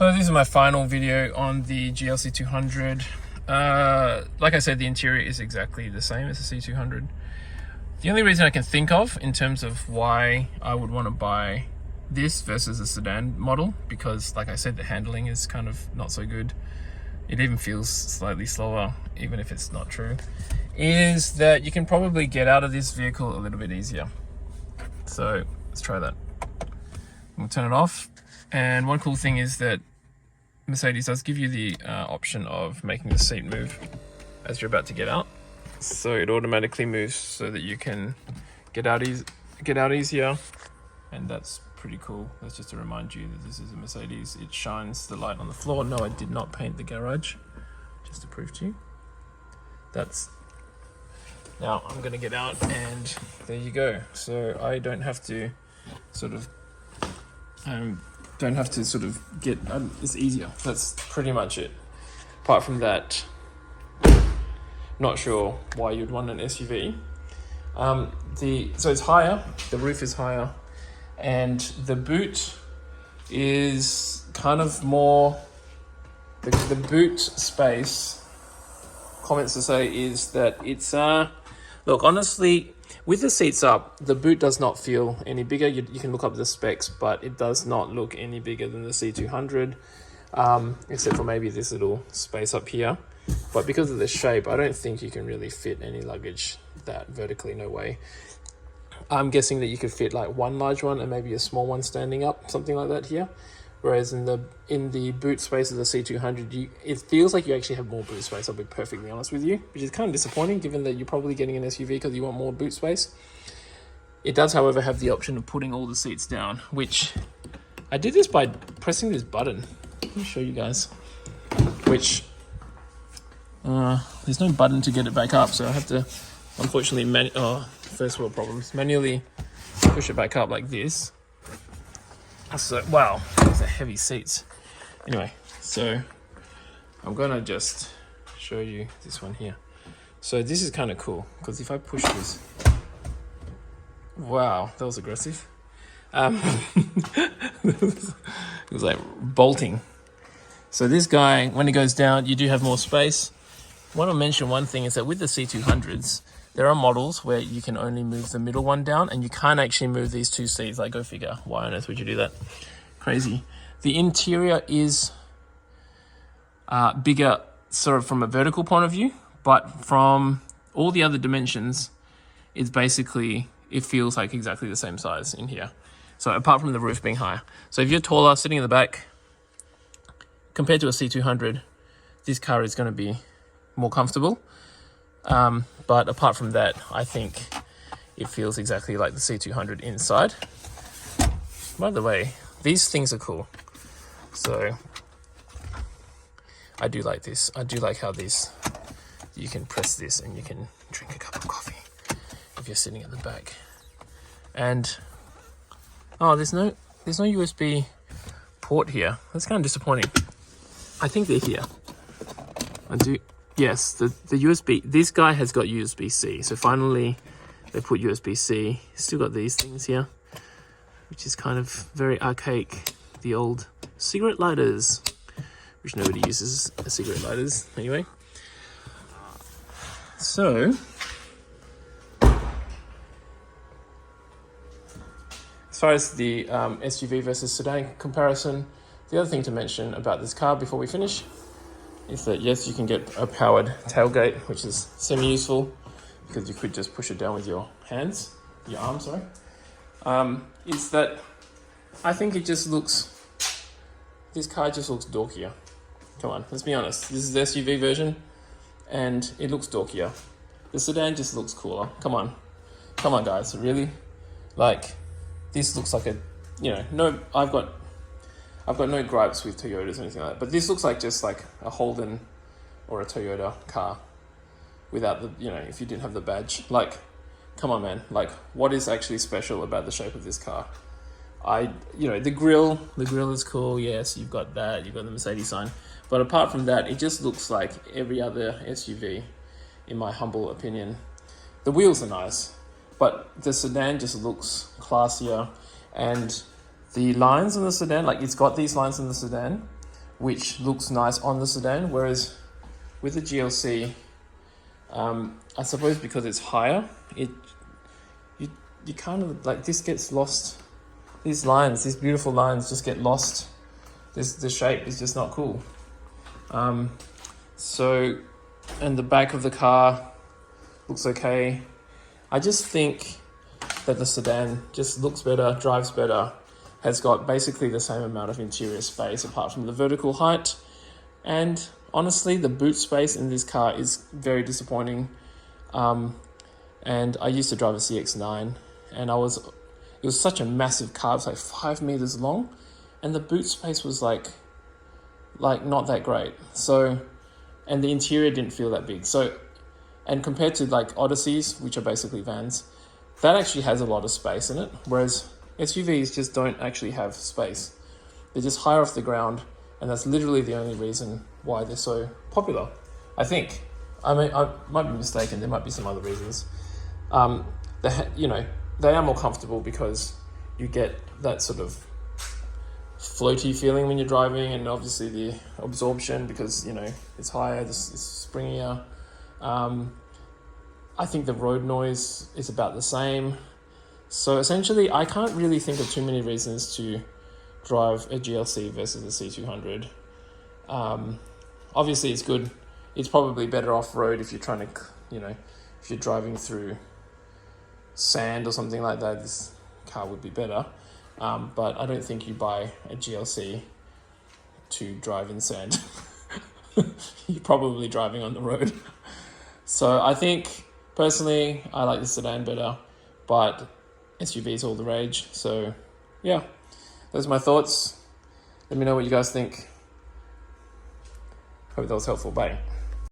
So this is my final video on the GLC200. Like I said, the interior is exactly the same as the C200. The only reason I can think of in terms of why I would want to buy this versus a sedan model, because like I said, the handling is kind of not so good. It even feels slightly slower, even if it's not true, is that you can probably get out of this vehicle a little bit easier. So let's try that. We'll turn it off. And one cool thing is that Mercedes does give you the option of making the seat move as you're about to get out. So it automatically moves so that you can get out easier. And that's pretty cool. That's just to remind you that this is a Mercedes. It shines the light on the floor. No, I did not paint the garage, just to prove to you. Now I'm gonna get out and there you go. So I don't have to sort of get, it's easier. That's pretty much it. Apart from that, not sure why you'd want an SUV. So it's higher, the roof is higher, and the boot is kind of more, the boot space, comments to say is that it's, look, honestly, with the seats up, the boot does not feel any bigger. You can look up the specs, but it does not look any bigger than the C200, except for maybe this little space up here. But because of the shape, I don't think you can really fit any luggage that vertically, no way. I'm guessing that you could fit like one large one and maybe a small one standing up, something like that here. Whereas in the boot space of the C200, it feels like you actually have more boot space, I'll be perfectly honest with you, which is kind of disappointing given that you're probably getting an SUV because you want more boot space. It does, however, have the option of putting all the seats down, which I did this by pressing this button. Let me show you guys. Which, there's no button to get it back up, so I have to, unfortunately, first world problems, manually push it back up like this. So, wow, these are heavy seats. Anyway, so I'm gonna just show you this one here. So this is kind of cool, because if I push this, wow, that was aggressive. It was like bolting. So this guy, when it goes down, you do have more space. I want to mention one thing is that with the C200s, there are models where you can only move the middle one down and you can't actually move these two seats. Like, go figure. Why on earth would you do that? Crazy. The interior is bigger sort of from a vertical point of view, but from all the other dimensions, it's basically, it feels like exactly the same size in here. So apart from the roof being higher. So if you're taller, sitting in the back, compared to a C200, this car is going to be more comfortable. But apart from that, I think it feels exactly like the C200 inside. By the way, these things are cool. So I do like this. I do like how you can press this and you can drink a cup of coffee if you're sitting at the back. And oh, there's no USB port here. That's kind of disappointing. I think they're here. Yes, the USB, this guy has got USB-C. So finally they put USB-C. Still got these things here, which is kind of very archaic. The old cigarette lighters, which nobody uses as cigarette lighters anyway. So, as far as the SUV versus sedan comparison, the other thing to mention about this car before we finish is that yes, you can get a powered tailgate, which is semi-useful because you could just push it down with your arms, sorry. Is that I think this car just looks dorkier. Come on, let's be honest. This is the SUV version and it looks dorkier. The sedan just looks cooler. Come on guys, really? Like, this looks like I've got no gripes with Toyotas or anything like that, but this looks like just like a Holden or a Toyota car without the, if you didn't have the badge. Like, come on, man. Like, what is actually special about the shape of this car? The grill is cool. Yes, you've got that. You've got the Mercedes sign. But apart from that, it just looks like every other SUV, in my humble opinion. The wheels are nice, but the sedan just looks classier. And the lines in the sedan, like it's got these lines in the sedan, which looks nice on the sedan. Whereas with the GLC, I suppose because it's higher, you kind of like, this gets lost. These lines, these beautiful lines, just get lost. The shape is just not cool. So, and the back of the car looks okay. I just think that the sedan just looks better, drives better, has got basically the same amount of interior space apart from the vertical height. And honestly, the boot space in this car is very disappointing. And I used to drive a CX-9, and it was such a massive car. It was like 5 meters long, and the boot space was like not that great. So, and the interior didn't feel that big. So, and compared to like Odysseys, which are basically vans, that actually has a lot of space in it. Whereas SUVs just don't actually have space. They're just higher off the ground, and that's literally the only reason why they're so popular, I think. I mean, I might be mistaken. There might be some other reasons. They are more comfortable because you get that sort of floaty feeling when you're driving, and obviously the absorption because, it's higher, it's springier. I think the road noise is about the same. So essentially, I can't really think of too many reasons to drive a GLC versus a C200. Obviously, it's good. It's probably better off-road if you're trying to, if you're driving through sand or something like that, this car would be better. But I don't think you buy a GLC to drive in sand. You're probably driving on the road. So I think, personally, I like the sedan better, but SUV's all the rage. So yeah, those are my thoughts. Let me know what you guys think. Hope that was helpful. Bye.